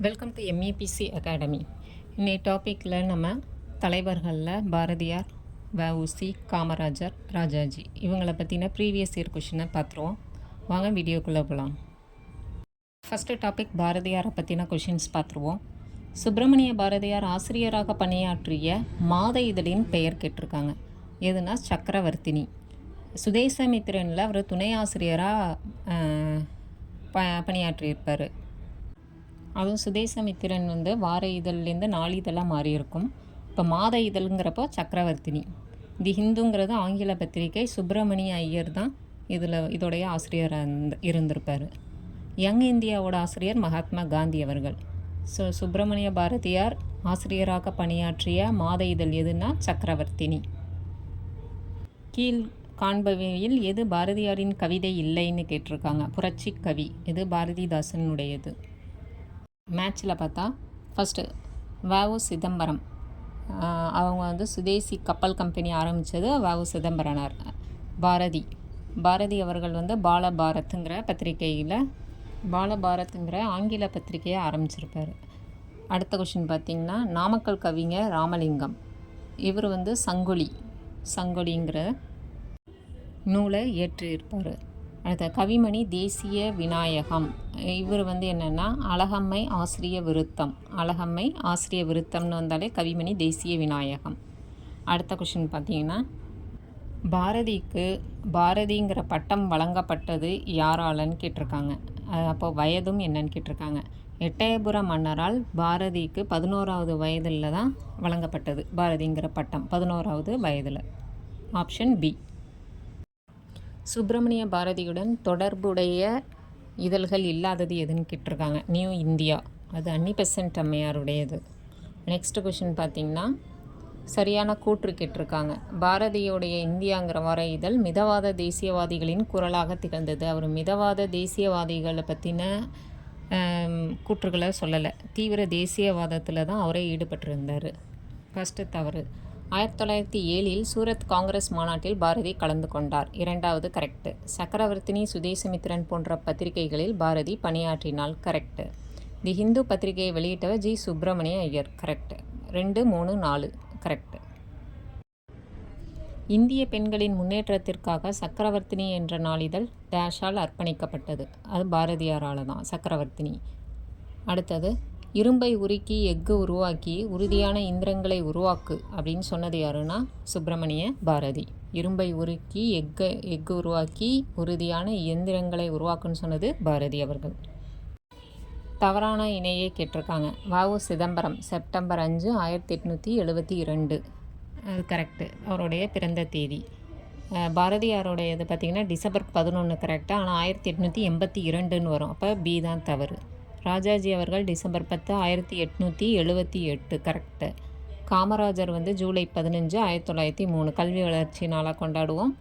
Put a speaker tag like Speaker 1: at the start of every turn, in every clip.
Speaker 1: Welcome to எம்இபிசி academy. இன்னைக்கு டாப்பிக்கில் நம்ம தலைவர்களில் பாரதியார், வஉசி, காமராஜர், ராஜாஜி இவங்களை பற்றின ப்ரீவியஸ் இயர் கொஷினை பார்த்துருவோம். வாங்க வீடியோக்குள்ளே போகலாம். ஃபஸ்ட்டு டாபிக் பாரதியாரை பற்றின கொஷின்ஸ் பார்த்துருவோம். சுப்பிரமணிய பாரதியார் ஆசிரியராக பணியாற்றிய மாத இதழின் பெயர் கேட்டிருக்காங்க. எதுனா சக்கரவர்த்தினி. சுதேசமித்திரனில் அவர் துணை ஆசிரியராக பணியாற்றியிருப்பார். அதுவும் சுதேசமித்திரன் வார இதழ்லேருந்து நாளிதழாக மாறியிருக்கும். இப்போ மாத இதழ்ங்கிறப்போ சக்கரவர்த்தினி. தி ஹிந்துங்கிறது ஆங்கில பத்திரிகை. சுப்பிரமணிய ஐயர் தான் இதோடைய ஆசிரியராக இருந்திருப்பார். யங் இந்தியாவோட ஆசிரியர் மகாத்மா காந்தி அவர்கள். சுப்பிரமணிய பாரதியார் ஆசிரியராக பணியாற்றிய மாத இதழ் எதுனா சக்கரவர்த்தினி. கீழ் காண்பவையில் எது பாரதியாரின் கவிதை இல்லைன்னு கேட்டிருக்காங்க. புரட்சி கவி இது பாரதிதாசனுடையது. மேட்ச்சில் பார்த்தா ஃபஸ்ட்டு வஉ சிதம்பரம், அவங்க சுதேசி கப்பல் கம்பெனி ஆரம்பித்தது வஉ சிதம்பரனார். பாரதி அவர்கள் பாலபாரத்துங்கிற பத்திரிகையில் பாலபாரத்துங்கிற ஆங்கில பத்திரிகையை ஆரம்பிச்சிருப்பார். அடுத்த கொஷின் பார்த்திங்கன்னா நாமக்கல் கவிஞர் ராமலிங்கம். இவர் சங்கொலிங்கிற நூலை இயற்றியிருப்பார். அடுத்த கவிமணி தேசிய விநாயகம். இவர் என்னென்னா அழகம்மை ஆசிரிய விருத்தம்னு வந்தாலே கவிமணி தேசிய விநாயகம். அடுத்த கொஷின் பார்த்திங்கன்னா பாரதிக்கு பாரதிங்கிற பட்டம் வழங்கப்பட்டது யாராலன்னு கேட்டிருக்காங்க. அப்போது வயதும் என்னன்னு கேட்டிருக்காங்க. எட்டயபுர மன்னரால் பாரதிக்கு 11வது வயதில் தான் வழங்கப்பட்டது பாரதிங்கிற பட்டம், 11வது வயதில். Option B. சுப்பிரமணிய பாரதியுடன் தொடர்புடைய இதழ்கள் இல்லாதது எதுன்னு கேட்டிருக்காங்க. நியூ இந்தியா, அது அன்னி பெசன்ட் அம்மையாருடையது. நெக்ஸ்ட் கொஷின் பார்த்திங்கன்னா சரியான கூற்று கேட்டிருக்காங்க. பாரதியோடைய இந்தியாங்கிற வார இதழ் மிதவாத தேசியவாதிகளின் குரலாக திகழ்ந்தது. அவர் மிதவாத தேசியவாதிகளை பற்றின கூற்றுகளை சொல்லலை. தீவிர தேசியவாதத்தில் தான் அவரே ஈடுபட்டிருந்தார். ஃபஸ்ட்டு தவறு. 1907 சூரத் காங்கிரஸ் மாநாட்டில் பாரதி கலந்து கொண்டார். 2வது கரெக்டு. சக்கரவர்த்தினி, சுதேசமித்திரன் போன்ற பத்திரிகைகளில் பாரதி பணியாற்றினால் கரெக்டு. தி ஹிந்து பத்திரிகையை வெளியிட்டவர் G Subramania Iyer. Correct. 2, 3, 4 correct. இந்திய பெண்களின் முன்னேற்றத்திற்காக சக்கரவர்த்தினி என்ற நாளிதழ் டேஷால் அர்ப்பணிக்கப்பட்டது. அது பாரதியாரால் தான், சக்கரவர்த்தினி. அடுத்தது இரும்பை உருக்கி எஃகு உருவாக்கி உறுதியான இயந்திரங்களை உருவாக்கு அப்படின்னு சொன்னது யாருன்னா சுப்பிரமணிய பாரதி. இரும்பை உருக்கி எஃகு உருவாக்கி உறுதியான இயந்திரங்களை உருவாக்குன்னு சொன்னது பாரதி அவர்கள். தவறான இணையை கேட்டிருக்காங்க. வஉ சிதம்பரம் செப்டம்பர் 5, 1872. அது கரெக்டு, அவருடைய பிறந்த தேதி. பாரதியாருடையது பார்த்திங்கன்னா டிசம்பர் 11 கரெக்டு, ஆனால் 1882ன்னு வரும். அப்போ பி தான் தவறு. ராஜாஜி அவர்கள் டிசம்பர் 10, 1878 கரெக்டு. காமராஜர் ஜூலை 15, 1903 கல்வி வளர்ச்சி நாளாக கொண்டாடுவோம்.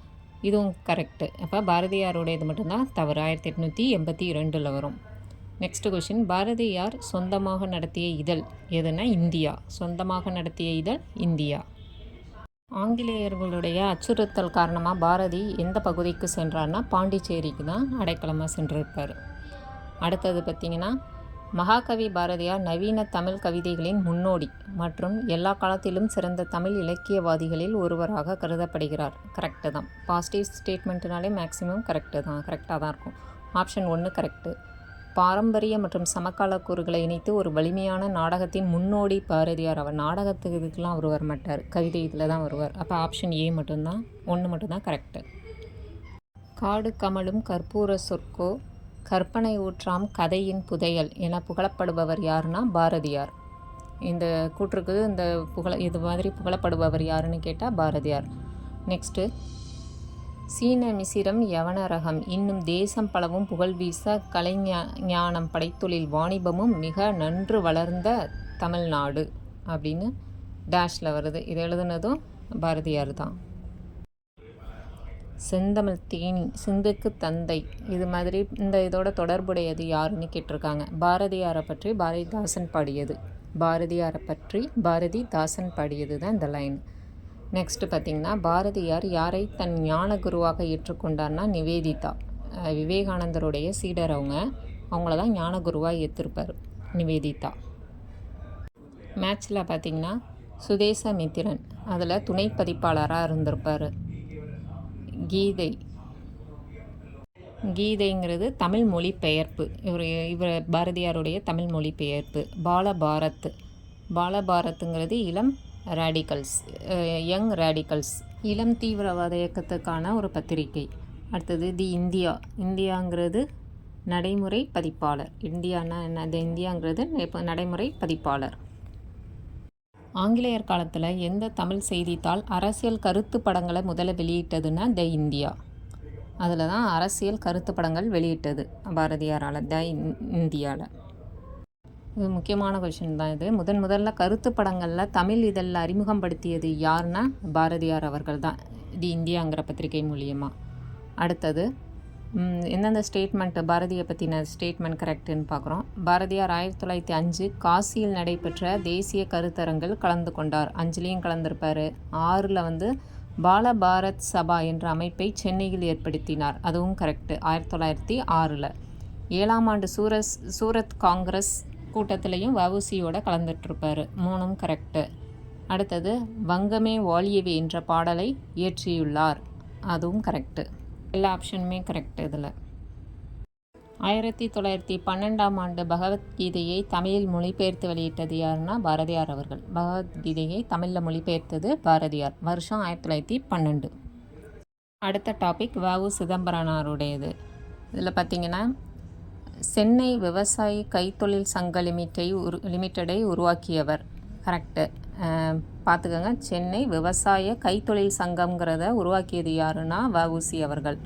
Speaker 1: இதுவும் கரெக்டு. அப்போ பாரதியாருடையது மட்டும்தான் தவறு, 1882 வரும். நெக்ஸ்ட் கொஷின், பாரதியார் சொந்தமாக நடத்திய இதழ் எதுனா இந்தியா. சொந்தமாக நடத்திய இதழ் இந்தியா. ஆங்கிலேயர்களுடைய அச்சுறுத்தல் காரணமாக பாரதி எந்த பகுதிக்கு சென்றார்னா பாண்டிச்சேரிக்கு தான் அடைக்கலமாக சென்றிருப்பார். அடுத்தது பார்த்திங்கன்னா மகாகவி பாரதியார் நவீன தமிழ் கவிதைகளின் முன்னோடி மற்றும் எல்லா காலத்திலும் சிறந்த தமிழ் இலக்கியவாதிகளில் ஒருவராக கருதப்படுகிறார். கரெக்டு தான். பாசிட்டிவ் ஸ்டேட்மெண்ட்னாலே மேக்ஸிமம் கரெக்டாக தான் இருக்கும். Option 1 correct. பாரம்பரிய மற்றும் சமகால கூறுகளை இணைத்து ஒரு வலிமையான நாடகத்தின் முன்னோடி பாரதியார். அவர் நாடகத்துக்கு இதுக்கெலாம் அவர் வரமாட்டார், கவிதை இதில் தான் வருவார். அப்போ ஆப்ஷன் ஏ மட்டும்தான், 1 மட்டும்தான் கரெக்டு. காடு கமலும் கற்பூர சொற்கோ கற்பனை ஊற்றாம் கதையின் புதையல் என புகழப்படுபவர் யாருன்னா பாரதியார். இந்த கூற்றுக்கு இது மாதிரி புகழப்படுபவர் யாருன்னு கேட்டால் பாரதியார். நெக்ஸ்ட்டு, சீன மிசிரம் யவனரகம் இன்னும் தேசம் பலவும் புகழ் வீச கலைஞானம் படைத்தொழில் வாணிபமும் மிக நன்று வளர்ந்த தமிழ்நாடு அப்படின்னு டேஷில் வருது. இது எழுதுனதும் பாரதியார் தான். செந்தமிழ் தேனி, சிந்துக்கு தந்தை, இது மாதிரி இதோட தொடர்புடையது யாருன்னு கேட்டிருக்காங்க. பாரதியாரை பற்றி பாரதிதாசன் பாடியது தான் இந்த லைன். நெக்ஸ்ட்டு பார்த்திங்கன்னா பாரதியார் யாரை தன் ஞான குருவாக ஏற்றுக்கொண்டார்னா நிவேதிதா. விவேகானந்தருடைய சீடர் அவங்கள தான் ஞான குருவாக ஏற்றிருப்பார். நிவேதிதா. மேட்ச்சில் பார்த்திங்கன்னா சுதேசமித்திரன் அதில் துணை பதிப்பாளராக இருந்திருப்பார். கீதைங்கிறது தமிழ் மொழிபெயர்ப்பு. இவர் பாரதியாருடைய தமிழ் மொழிபெயர்ப்பு. பாலபாரத்துங்கிறது இளம் ரேடிக்கல்ஸ், யங் ரேடிக்கல்ஸ், இளம் தீவிரவாத இயக்கத்துக்கான ஒரு பத்திரிகை. அடுத்தது இந்தியாங்கிறது நடைமுறை பதிப்பாளர். இந்தியானா என்ன? இந்தியாங்கிறது நடைமுறை பதிப்பாளர். ஆங்கிலேயர் காலத்தில் எந்த தமிழ் செய்தித்தாள் அரசியல் கருத்து படங்களை முதல்ல வெளியிட்டதுன்னா த இந்தியா. அதில் தான் அரசியல் கருத்து படங்கள் வெளியிட்டது பாரதியாரால், த இந்தியாவில். இது முக்கியமான கொஷின் தான் இது. முதல்ல கருத்து படங்களில் தமிழ் இதழில் அறிமுகப்படுத்தியது யாருன்னா பாரதியார் அவர்கள் தான், தி இந்தியாங்கிற பத்திரிகை மூலியமாக. அடுத்தது எந்தெந்த ஸ்டேட்மெண்ட்டு பாரதியை பற்றின ஸ்டேட்மெண்ட் கரெக்டுன்னு பார்க்குறோம். பாரதியார் 1905 காசியில் நடைபெற்ற தேசிய கருத்தரங்கில் கலந்து கொண்டார். 5லையும் கலந்திருப்பார். 6ல் பாலபாரத் சபா என்ற அமைப்பை சென்னையில் ஏற்படுத்தினார். அதுவும் கரெக்டு, 1906. 7ஆம் ஆண்டு சூரத் காங்கிரஸ் கூட்டத்திலையும் வஉசியோட கலந்துட்டுருப்பார். 3ம் கரெக்டு. அடுத்தது வங்கமே வாழியவே என்ற பாடலை இயற்றியுள்ளார். அதுவும் கரெக்டு. எல்லா ஆப்ஷனுமே கரெக்ட். இதில் 1912ஆம் ஆண்டு பகவத்கீதையை தமிழில் மொழிபெயர்த்து வெளியிட்டது யாருன்னா பாரதியார் அவர்கள். பகவத்கீதையை தமிழில் மொழிபெயர்த்தது பாரதியார். வருஷம் 1912. அடுத்த டாபிக் வஉ சிதம்பரனாருடையது. இதில் பார்த்திங்கன்னா சென்னை விவசாயி கைத்தொழில் சங்க லிமிட்டடை உருவாக்கியவர். கரெக்டு. பார்த்துக்கோங்க, சென்னை விவசாய கைத்தொழில் சங்கம்ங்கிறத உருவாக்கியது யாருன்னா வஉசி அவர்கள்.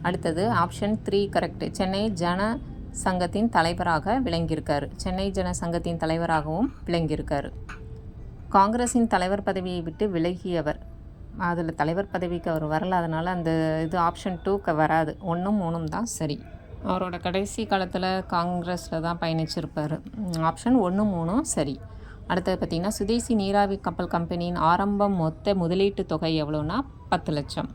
Speaker 1: அடுத்தது ஆப்ஷன் 3 கரெக்டு. சென்னை ஜன சங்கத்தின் தலைவராக விளங்கியிருக்காரு. சென்னை ஜன சங்கத்தின் தலைவராகவும் விளங்கியிருக்காரு. காங்கிரஸின் தலைவர் பதவியை விட்டு விலகியவர். அதில் தலைவர் பதவிக்கு அவர் வரல, அதனால் அந்த இது ஆப்ஷன் 2க்கு வராது. 1ம் 3ம் தான் சரி. அவரோட கடைசி காலத்தில் காங்கிரஸில் தான் பயணிச்சிருப்பார். ஆப்ஷன் 1, 3ம் சரி. அடுத்தது பார்த்திங்கன்னா சுதேசி நீராவி கப்பல் கம்பெனியின் ஆரம்ப மொத்த முதலீட்டு தொகை எவ்வளோன்னா 10 லட்சம்.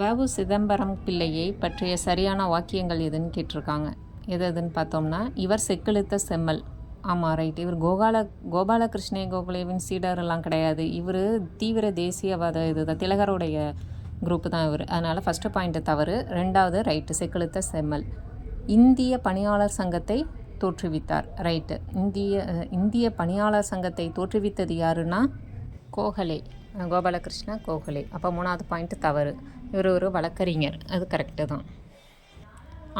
Speaker 1: வஉ சிதம்பரம் பிள்ளையை பற்றிய சரியான வாக்கியங்கள் எதுன்னு கேட்டிருக்காங்க. எதுன்னு பார்த்தோம்னா, இவர் செக்கெழுத்த செம்மல். ஆமாம், ரைட். இவர் கோபாலகிருஷ்ண கோகலேவின் சீடரெல்லாம் கிடையாது. இவர் தீவிர தேசியவாத இதுதான், திலகருடைய குரூப்பு தான் இவர். அதனால் ஃபஸ்ட்டு பாயிண்ட்டு தவறு. 2வது ரைட்டு, செக்கெழுத்த செம்மல். இந்திய பணியாளர் சங்கத்தை தோற்றுவித்தார். ரைட்டு. இந்திய பணியாளர் சங்கத்தை தோற்றுவித்தது யாருன்னா கோகலே, கோபாலகிருஷ்ண கோகலே. அப்போ 3வது பாயிண்ட்டு தவறு. இவர் ஒரு வழக்கறிஞர். அது கரெக்டு தான்.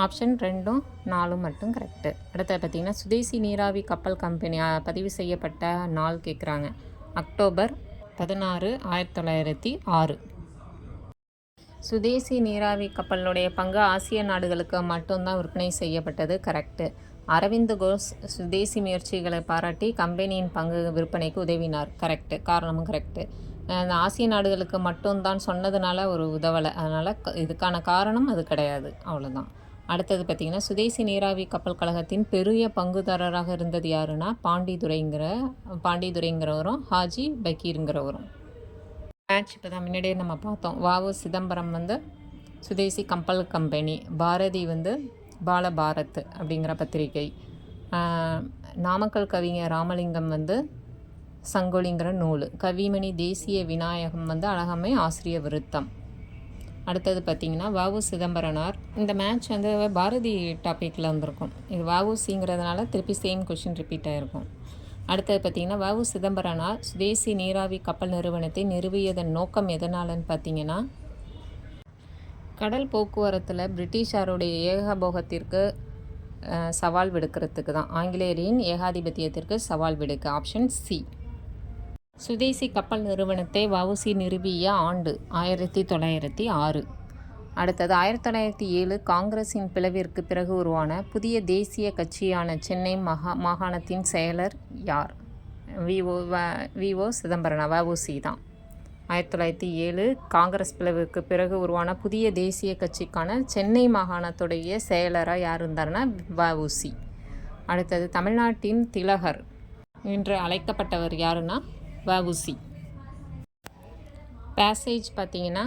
Speaker 1: ஆப்ஷன் 2ம் 4ம் மட்டும் கரெக்டு. அடுத்தது பார்த்திங்கன்னா சுதேசி நீராவி கப்பல் கம்பெனி பதிவு செய்யப்பட்ட நாள் கேட்குறாங்க. அக்டோபர் 16, 1906. சுதேசி நீராவி கப்பலுடைய பங்கு ஆசிய நாடுகளுக்கு மட்டும்தான் விற்பனை செய்யப்பட்டது. கரெக்டு. அரவிந்த் கோஷ் சுதேசி முயற்சிகளை பாராட்டி கம்பெனியின் பங்கு விற்பனைக்கு உதவினார். கரெக்டு. காரணமும் கரெக்டு. ஆசிய நாடுகளுக்கு மட்டும்தான் சொன்னதுனால ஒரு உதவலை, அதனால் இதுக்கான காரணம் அது கிடையாது. அவ்வளோதான். அடுத்தது பார்த்திங்கன்னா சுதேசி நீராவி கப்பல் கழகத்தின் பெரிய பங்குதாரராக இருந்தது யாருன்னா பாண்டிதுரைங்கிறவரும் ஹாஜி பக்கீருங்கிறவரும். மேட்ச் இப்போ தான் முன்னாடியே நம்ம பார்த்தோம். வஉ சிதம்பரம் சுதேசி கப்பல் கம்பெனி, பாரதி பாலபாரத் அப்படிங்கிற பத்திரிகை, நாமக்கல் கவிஞர் ராமலிங்கம் சங்கொலிங்கிற நூல், கவிமணி தேசிய விநாயகம் அழகம்மை ஆசிரிய விருத்தம். அடுத்தது பார்த்திங்கன்னா வஉ சிதம்பரனார். இந்த மேட்ச் பாரதி டாப்பிக்கில் வந்திருக்கும். இது வஉசிங்கிறதுனால திருப்பி சேம் கொஷின் ரிப்பீட் ஆகிருக்கும். அடுத்தது பார்த்திங்கன்னா வஉ சிதம்பரனார் சுதேசி நீராவி கப்பல் நிறுவனத்தை நிறுவியதன் நோக்கம் எதனாலன்னு பார்த்திங்கன்னா, கடல் போக்குவரத்தில் பிரிட்டிஷாருடைய ஏகபோகத்திற்கு சவால் விடுக்கிறதுக்கு தான். ஆங்கிலேயரின் ஏகாதிபத்தியத்திற்கு சவால் விடுக்க. Option C. சுதேசி கப்பல் நிறுவனத்தை வஉசி நிறுவிய ஆண்டு 1906. அடுத்தது 1907 காங்கிரஸின் பிளவிற்கு பிறகு உருவான புதிய தேசிய கட்சியான சென்னை மாகாணத்தின் செயலர் யார்? விஓ சிதம்பரனா, வஉசி தான். 1907 காங்கிரஸ் பிளவுக்கு பிறகு உருவான புதிய தேசிய கட்சிக்கான சென்னை மாகாணத்துடைய செயலராக யார் இருந்தார்னா வஉசி. அடுத்தது தமிழ்நாட்டின் திலகர் என்று அழைக்கப்பட்டவர் யாருன்னா வஉசி. பேசேஜ் பார்த்திங்கன்னா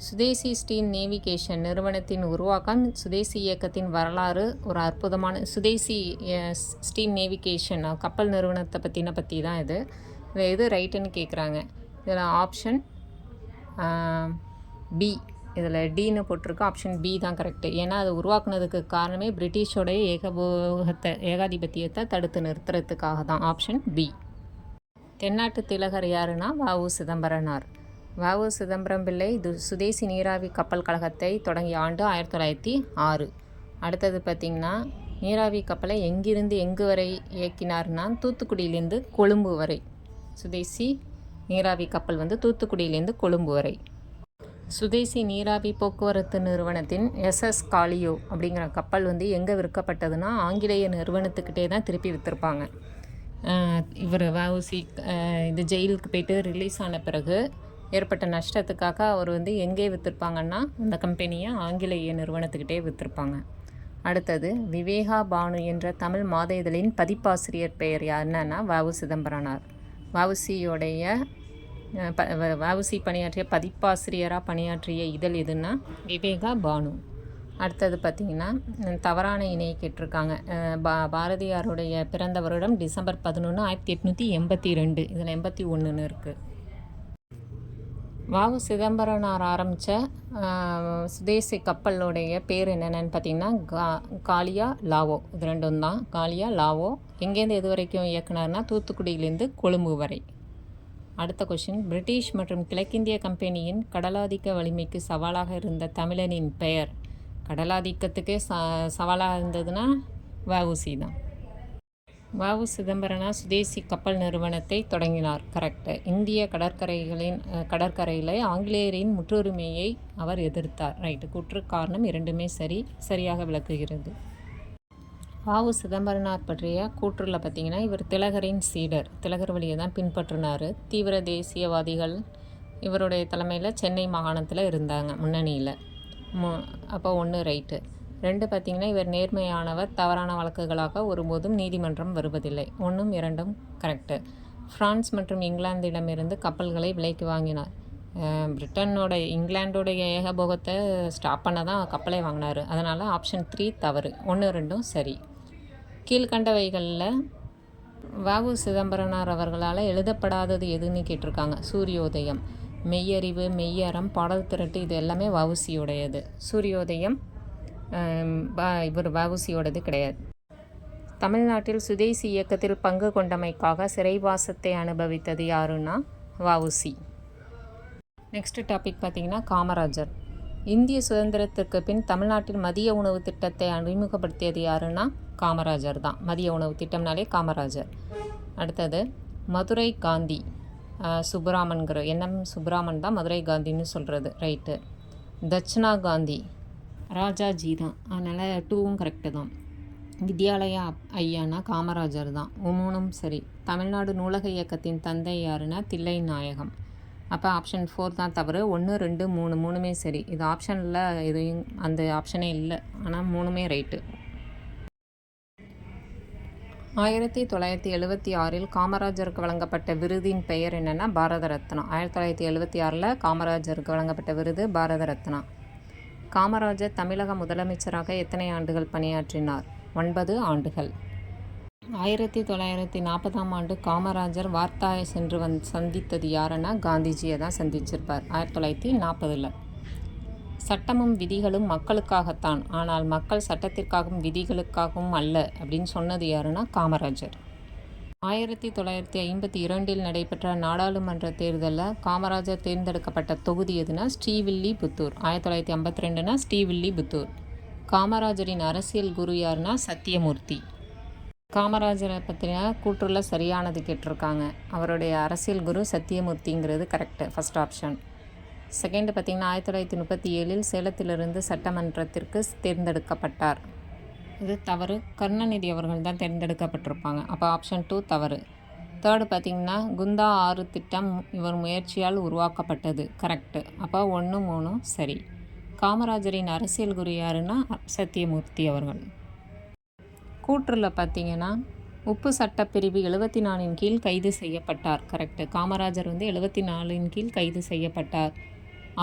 Speaker 1: சுதேசி ஸ்டீம் நேவிகேஷன் நிறுவனத்தின் உருவாக்கம், சுதேசி இயக்கத்தின் வரலாறு, ஒரு அற்புதமான சுதேசி ஸ்டீம் நேவிகேஷன் கப்பல் நிறுவனத்தை பற்றி தான் இது. இதில் எது ரைட்டுன்னு கேட்குறாங்க. இதில் ஆப்ஷன் பி, இதில் டின்னு போட்டிருக்கு. ஆப்ஷன் பி தான் கரெக்டு. ஏன்னா அது உருவாக்குனதுக்கு காரணமே பிரிட்டிஷோடைய ஏகாதிபத்தியத்தை தடுத்து நிறுத்துறதுக்காக தான். Option B. தென்னாட்டு திலகர் யாருன்னா வ.உ. சிதம்பரனார். வ.உ. சிதம்பரம் பிள்ளை சுதேசி நீராவி கப்பல் கழகத்தை தொடங்கிய ஆண்டு 1906. அடுத்தது பார்த்திங்கன்னா, நீராவி கப்பலை எங்கிருந்து எங்கு வரை இயக்கினார்னா தூத்துக்குடியிலேருந்து கொழும்பு வரை. சுதேசி நீராவி கப்பல் தூத்துக்குடியிலேருந்து கொழும்பு வரை. சுதேசி நீராவி போக்குவரத்து நிறுவனத்தின் எஸ்எஸ் காலியோ அப்படிங்கிற கப்பல் எங்கே விற்கப்பட்டதுன்னா ஆங்கிலேய நிறுவனத்துக்கிட்டே தான் திருப்பி விற்றுருப்பாங்க. இவர் வ.உ.சி இது ஜெயிலுக்கு போயிட்டு ரிலீஸ் ஆன பிறகு ஏற்பட்ட நஷ்டத்துக்காக அவர் எங்கே விற்றுருப்பாங்கன்னா அந்த கம்பெனியை ஆங்கிலேய நிறுவனத்துக்கிட்டே விற்றுருப்பாங்க. அடுத்தது விவேகா பானு என்ற தமிழ் மாத இதழின் பதிப்பாசிரியர் பெயர் என்னன்னா வ.உ. சிதம்பரனார். வ.உ.சி பணியாற்றிய பதிப்பாசிரியராக பணியாற்றிய இதழ் எதுன்னா விவேகா பானு. அடுத்தது பார்த்திங்கன்னா தவறான இணையை கேட்டிருக்காங்க. பாரதியாருடைய பிறந்த வருடம் டிசம்பர் 11, 1882. இதில் 81ன்னு இருக்குது. வ.உ. சிதம்பரனார் ஆரம்பித்த சுதேசி கப்பலுடைய பேர் என்னென்னு பார்த்திங்கன்னா காளியா லாவோ. இது ரெண்டும் தான். காளியா லாவோ எங்கேருந்து எது வரைக்கும் இயக்குனார்னா தூத்துக்குடியிலேருந்து கொழும்பு வரை. அடுத்த கொஷின், பிரிட்டிஷ் மற்றும் கிழக்கிந்திய கம்பெனியின் கடலாதிக்க வலிமைக்கு சவாலாக இருந்த தமிழனின் பெயர். கடலாதிக்கத்துக்கே சவாலாக இருந்ததுன்னா வ.உ.சி தான். வ.உ. சிதம்பரனார் சுதேசி கப்பல் நிறுவனத்தை தொடங்கினார். கரெக்டு. இந்திய கடற்கரையில் ஆங்கிலேயரின் முற்றுரிமையை அவர் எதிர்த்தார். ரைட்டு. குற்று காரணம் இரண்டுமே சரியாக விளக்குகிறது. வ.உ. சிதம்பரனார் பற்றிய கூற்றுல பார்த்திங்கன்னா, இவர் திலகரின் சீடர். திலகர் வழியை தான் பின்பற்றினார். தீவிர தேசியவாதிகள் இவருடைய தலைமையில் சென்னை மாகாணத்தில் இருந்தாங்க முன்னணியில். அப்போ 1 ரைட்டு. 2 பார்த்திங்கன்னா, இவர் நேர்மையானவர். தவறான வழக்குகளாக ஒருபோதும் நீதிமன்றம் வருவதில்லை. 1ம் 2ம் கரெக்டு. பிரான்ஸ் மற்றும் இங்கிலாந்திடமிருந்து கப்பல்களை விலைக்கு வாங்கினார். இங்கிலாண்டோடைய ஏகபோகத்தை ஸ்டாப் பண்ண தான் கப்பலை வாங்கினார். அதனால் ஆப்ஷன் 3 தவறு. 1, 2ம் சரி. கீழ்கண்டவைகளில் வ.உ. சிதம்பரனார் அவர்களால் எழுதப்படாதது எதுன்னு கேட்டிருக்காங்க. சூரியோதயம், மெய்யறிவு, மெய்யறம், பாடல் திரட்டு இது எல்லாமே வ.உ.சியோடையது. சூரியோதயம் இவர் வ.உ.சியோடது கிடையாது. தமிழ்நாட்டில் சுதேசி இயக்கத்தில் பங்கு கொண்டமைக்காக சிறைவாசத்தை அனுபவித்தது யாருன்னா வ.உ.சி. நெக்ஸ்ட் டாபிக் பார்த்திங்கன்னா காமராஜர். இந்திய சுதந்திரத்திற்கு பின் தமிழ்நாட்டில் மதிய உணவு திட்டத்தை அறிமுகப்படுத்தியது யாருன்னா காமராஜர் தான். மதிய உணவு திட்டம்னாலே காமராஜர். அடுத்தது மதுரை காந்தி. சுப்ராமன்கிற சுப்ராமன் தான் மதுரை காந்தின்னு சொல்கிறது. ரைட்டு. தட்சிணா காந்தி ராஜாஜி தான். அதனால் 2வும் கரெக்டு தான். வித்யாலயா ஐயானா காமராஜர் தான். 3ம் சரி. தமிழ்நாடு நூலக இயக்கத்தின் தந்தை யாருன்னா தில்லை நாயகம். அப்போ ஆப்ஷன் 4 தான் தவறு. 1, 2, 3 3மே சரி. இது ஆப்ஷனில் எதுவும் அந்த ஆப்ஷனே இல்லை. ஆனால் 3மே ரைட்டு. 1976 காமராஜருக்கு வழங்கப்பட்ட விருதின் பெயர் என்னென்னா பாரத ரத்னா. 1976 காமராஜருக்கு வழங்கப்பட்ட விருது பாரத ரத்னா. காமராஜர் தமிழக முதலமைச்சராக எத்தனை ஆண்டுகள் பணியாற்றினார்? 9 ஆண்டுகள். 1940ஆம் ஆண்டு காமராஜர் வார்த்தாயை சென்று சந்தித்தது யாருன்னா காந்திஜியை தான் சந்திச்சிருப்பார். 1940. சட்டமும் விதிகளும் மக்களுக்காகத்தான், ஆனால் மக்கள் சட்டத்திற்காகவும் விதிகளுக்காகவும் அல்ல அப்படின்னு சொன்னது யாருன்னா காமராஜர். 1952 நடைபெற்ற நாடாளுமன்ற தேர்தலில் காமராஜர் தேர்ந்தெடுக்கப்பட்ட தொகுதி எதுனா ஸ்ரீவில்லிபுத்தூர். 1952னா ஸ்ரீவில்லிபுத்தூர். காமராஜரின் அரசியல் குரு யாருன்னா சத்தியமூர்த்தி. காமராஜரை பற்றின கூற்றுல சரியானது கேட்டிருக்காங்க. அவருடைய அரசியல் குரு சத்தியமூர்த்திங்கிறது கரெக்டு. First option. செகண்டு பார்த்திங்கன்னா 1937 சேலத்திலிருந்து சட்டமன்றத்திற்கு தேர்ந்தெடுக்கப்பட்டார். இது தவறு. கருணாநிதி அவர்கள் தான் தேர்ந்தெடுக்கப்பட்டிருப்பாங்க. அப்போ ஆப்ஷன் 2 தவறு. தேர்டு பார்த்திங்கன்னா குந்தா ஆறு திட்டம் இவர் முயற்சியால் உருவாக்கப்பட்டது. கரெக்டு. அப்போ 1, 3 சரி. காமராஜரின் அரசியல் குரு யாருன்னா சத்தியமூர்த்தி அவர்கள். கூற்றில் பார்த்திங்கன்னா உப்பு சட்டப்பிரிவு 74 கீழ் கைது செய்யப்பட்டார். கரெக்டு. காமராஜர் 74 கீழ் கைது செய்யப்பட்டார்.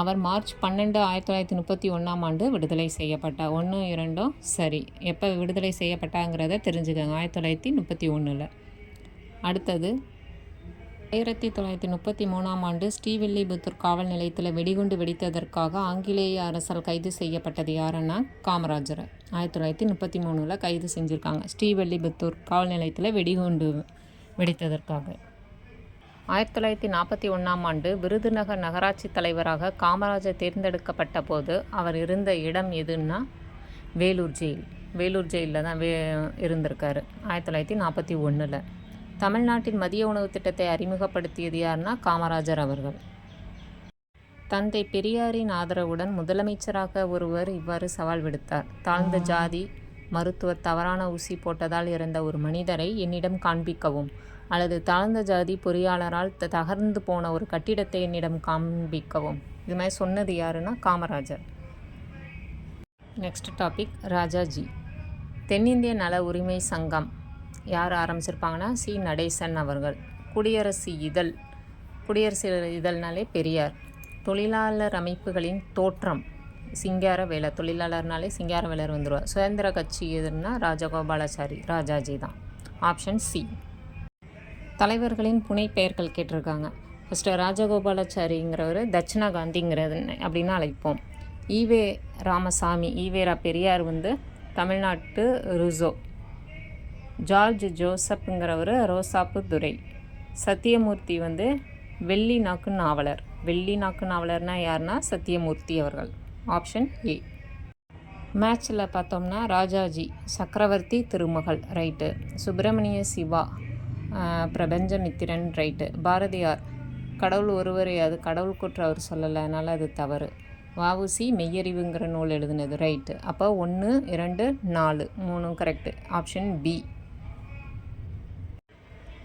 Speaker 1: அவர் மார்ச் 12, 1931 ஆண்டு விடுதலை செய்யப்பட்டார். 1, 2 சரி. எப்போ விடுதலை செய்யப்பட்டாங்கிறத தெரிஞ்சுக்கோங்க. 1931. அடுத்தது 1933 ஆண்டு ஸ்ரீவில்லிபுத்தூர் காவல் நிலையத்தில் வெடிகுண்டு வெடித்ததற்காக ஆங்கிலேய அரசால் கைது செய்யப்பட்டது யாருன்னா காமராஜரை 1933 கைது செஞ்சுருக்காங்க. ஸ்ரீவில்லிபுத்தூர் காவல் நிலையத்தில் வெடிகுண்டு வெடித்ததற்காக. 1941 ஆண்டு விருதுநகர் நகராட்சி தலைவராக காமராஜர் தேர்ந்தெடுக்கப்பட்ட போது அவர் இருந்த இடம் எதுன்னா வேலூர் ஜெயில். வேலூர் ஜெயிலில் தான் இருந்திருக்காரு 1941. தமிழ்நாட்டின் மதிய உணவு திட்டத்தை அறிமுகப்படுத்தியது யாருன்னா காமராஜர் அவர்கள். தந்தை பெரியாரின் ஆதரவுடன் முதலமைச்சராக ஒருவர் இவ்வாறு சவால் விடுத்தார். தாழ்ந்த ஜாதி மருத்துவர் தவறான ஊசி போட்டதால் இறந்த ஒரு மனிதரை என்னிடம் காண்பிக்கவும், அல்லது தாழ்ந்த ஜாதி பொறியாளரால் தகர்ந்து போன ஒரு கட்டிடத்தை என்னிடம் காண்பிக்கவும். இது மாதிரி சொன்னது யாருன்னா காமராஜர். Next topic Rajaji. தென்னிந்திய நல உரிமை சங்கம் யார் ஆரம்பிச்சிருப்பாங்கன்னா சி. நடேசன் அவர்கள். குடியரசு இதழ்னாலே பெரியார். தொழிலாளர் அமைப்புகளின் தோற்றம் சிங்காரவேலர். தொழிலாளர்னாலே சிங்காரவேலர் வந்துடுவார். சுதந்திர கட்சி எதுன்னா ராஜகோபாலாச்சாரி, ராஜாஜி தான். Option C. தலைவர்களின் புனை பெயர்கள் கேட்டிருக்காங்க. ஃபஸ்ட்டு ராஜகோபாலாச்சாரிங்கிறவர் தட்சிணா காந்திங்கிறது அப்படின்னு அழைப்போம். ஈவே ராமசாமி, ஈவேரா பெரியார் தமிழ்நாட்டு ருசோ. ஜார்ஜ் ஜோசப்புங்கிறவர் ரோசாப்பு துரை. சத்தியமூர்த்தி வெள்ளி நாக்கு நாவலர். வெள்ளி நாக்கு நாவலர்னா யாருன்னா சத்தியமூர்த்தி அவர்கள். Option A. மேட்ச்சில் பார்த்தோம்னா ராஜாஜி சக்கரவர்த்தி திருமகள் ரைட்டு. சுப்பிரமணிய சிவா பிரபஞ்சமித்திரன் ரைட்டு. பாரதியார் கடவுள் ஒருவரே, அது கடவுள் குற்ற அவர் சொல்லலை, அதனால் அது தவறு. வஉசி மெய்யறிவுங்கிற நூல் எழுதுனது ரைட்டு. அப்போ 1, 2, 4 3 கரெக்டு. Option B.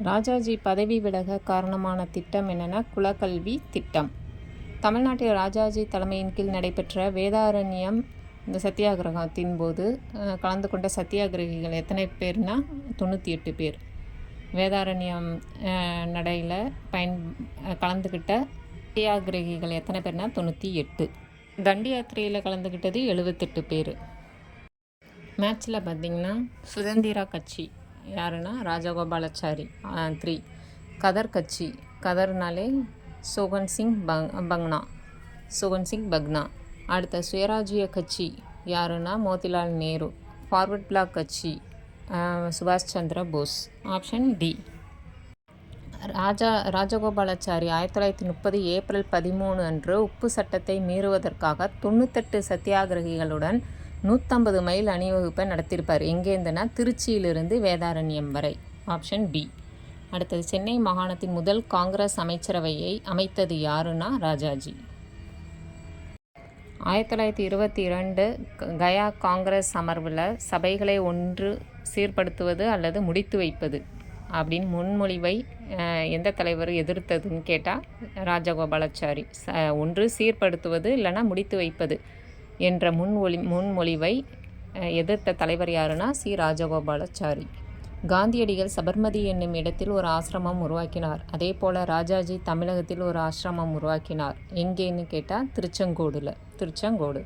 Speaker 1: ராஜாஜி பதவி விலக காரணமான திட்டம் என்னென்னா குலக்கல்வி திட்டம். தமிழ்நாட்டில் ராஜாஜி தலைமையின் கீழ் நடைபெற்ற வேதாரண்யம் இந்த சத்தியாகிரகத்தின் போது கலந்து கொண்ட சத்தியாகிரகிகள் எத்தனை பேர்னா 98 பேர். வேதாரண்யம் நடையில் கலந்துக்கிட்ட சத்தியாகிரகிகள் எத்தனை பேர்னா 98. தண்டி யாத்திரையில் கலந்துக்கிட்டது 78 பேர். மேட்ச்சில் பார்த்திங்கன்னா சுதந்திரா கட்சி யாருன்னா ராஜகோபாலாச்சாரி 3. கதர் கட்சி, கதர்னாலே சோகன் சிங் பக்னா. அடுத்த சுயராஜ்ய கட்சி யாருன்னா மோதிலால் நேரு. ஃபார்வர்ட் பிளாக் கட்சி சுபாஷ் Chandra Bose. Option D. Rajagopalachari 1930 April 13 அன்று உப்பு சட்டத்தை மீறுவதற்காக 98 சத்தியாகிரகிகளுடன் 150 மைல் அணிவகுப்பை நடத்தியிருப்பார். எங்கேருந்துன்னா திருச்சியிலிருந்து வேதாரண்யம் வரை. Option B. அடுத்தது சென்னை மாகாணத்தின் முதல் காங்கிரஸ் அமைச்சரவையை அமைத்தது யாருன்னா ராஜாஜி. 1922 கயா காங்கிரஸ் அமர்வில் சபைகளை ஒன்று சீர்படுத்துவது அல்லது முடித்து வைப்பது அப்படின்னு முன்மொழிவை எந்த தலைவர் எதிர்த்ததுன்னு கேட்டால் ராஜகோபாலாச்சாரி. ஒன்று சீர்படுத்துவது இல்லைன்னா முடித்து வைப்பது என்ற முன்மொழிவை எதிர்த்த தலைவர் யாருன்னா சி. ராஜகோபாலாச்சாரி. காந்தியடிகள் சபர்மதி என்னும் இடத்தில் ஒரு ஆசிரமம் உருவாக்கினார். அதே போல் ராஜாஜி தமிழகத்தில் ஒரு ஆசிரமம் உருவாக்கினார். எங்கேன்னு கேட்டால் திருச்செங்கோடு.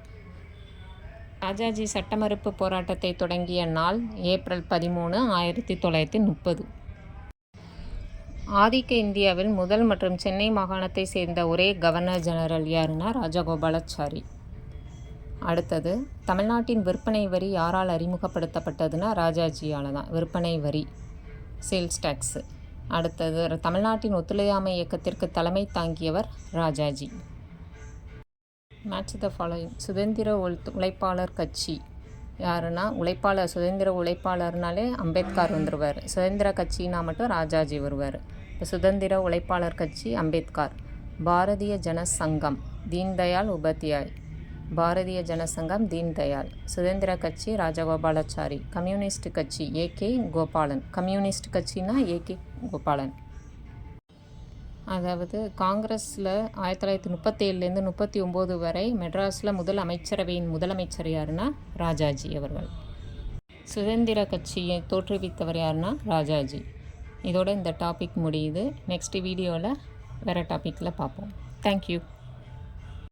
Speaker 1: ராஜாஜி சட்டமறுப்பு போராட்டத்தை தொடங்கிய நாள் ஏப்ரல் 13, 1930. ஆதிக்க இந்தியாவில் முதல் மற்றும் சென்னை மாகாணத்தை சேர்ந்த ஒரே கவர்னர் ஜெனரல் யாருன்னா ராஜகோபாலாச்சாரி. அடுத்தது தமிழ்நாட்டின் விற்பனை வரி யாரால் அறிமுகப்படுத்தப்பட்டதுன்னா ராஜாஜியால் தான். விற்பனை வரி, சேல்ஸ் டேக்ஸு. அடுத்தது தமிழ்நாட்டின் ஒத்துழையாமை இயக்கத்திற்கு தலைமை தாங்கியவர் ராஜாஜி. Match the following. சுதந்திர உழைப்பாளர் கட்சி யாருன்னா சுதந்திர உழைப்பாளர்னாலே அம்பேத்கர் வந்துடுவார். சுதந்திர கட்சினா மட்டும் ராஜாஜி வருவார். இப்போ சுதந்திர உழைப்பாளர் கட்சி அம்பேத்கர். பாரதிய ஜனசங்கம் தீன்தயாள் உபாத்யாய். பாரதிய ஜனசங்கம் தீன்தயாள். சுதந்திர கட்சி ராஜகோபாலாச்சாரி. கம்யூனிஸ்ட் கட்சி ஏகே கோபாலன். கம்யூனிஸ்ட் கட்சினா ஏகே கோபாலன். அதாவது காங்கிரஸில் 1937 39 வரை மெட்ராஸில் முதல் அமைச்சரவையின் முதலமைச்சர் யாருன்னா ராஜாஜி அவர்கள். சுதந்திர கட்சியை தோற்றுவித்தவர் யாருன்னா ராஜாஜி. இதோட இந்த டாபிக் முடியுது. நெக்ஸ்ட் வீடியோவில் வேறு டாப்பிக்கில் பார்ப்போம். தேங்க்யூ.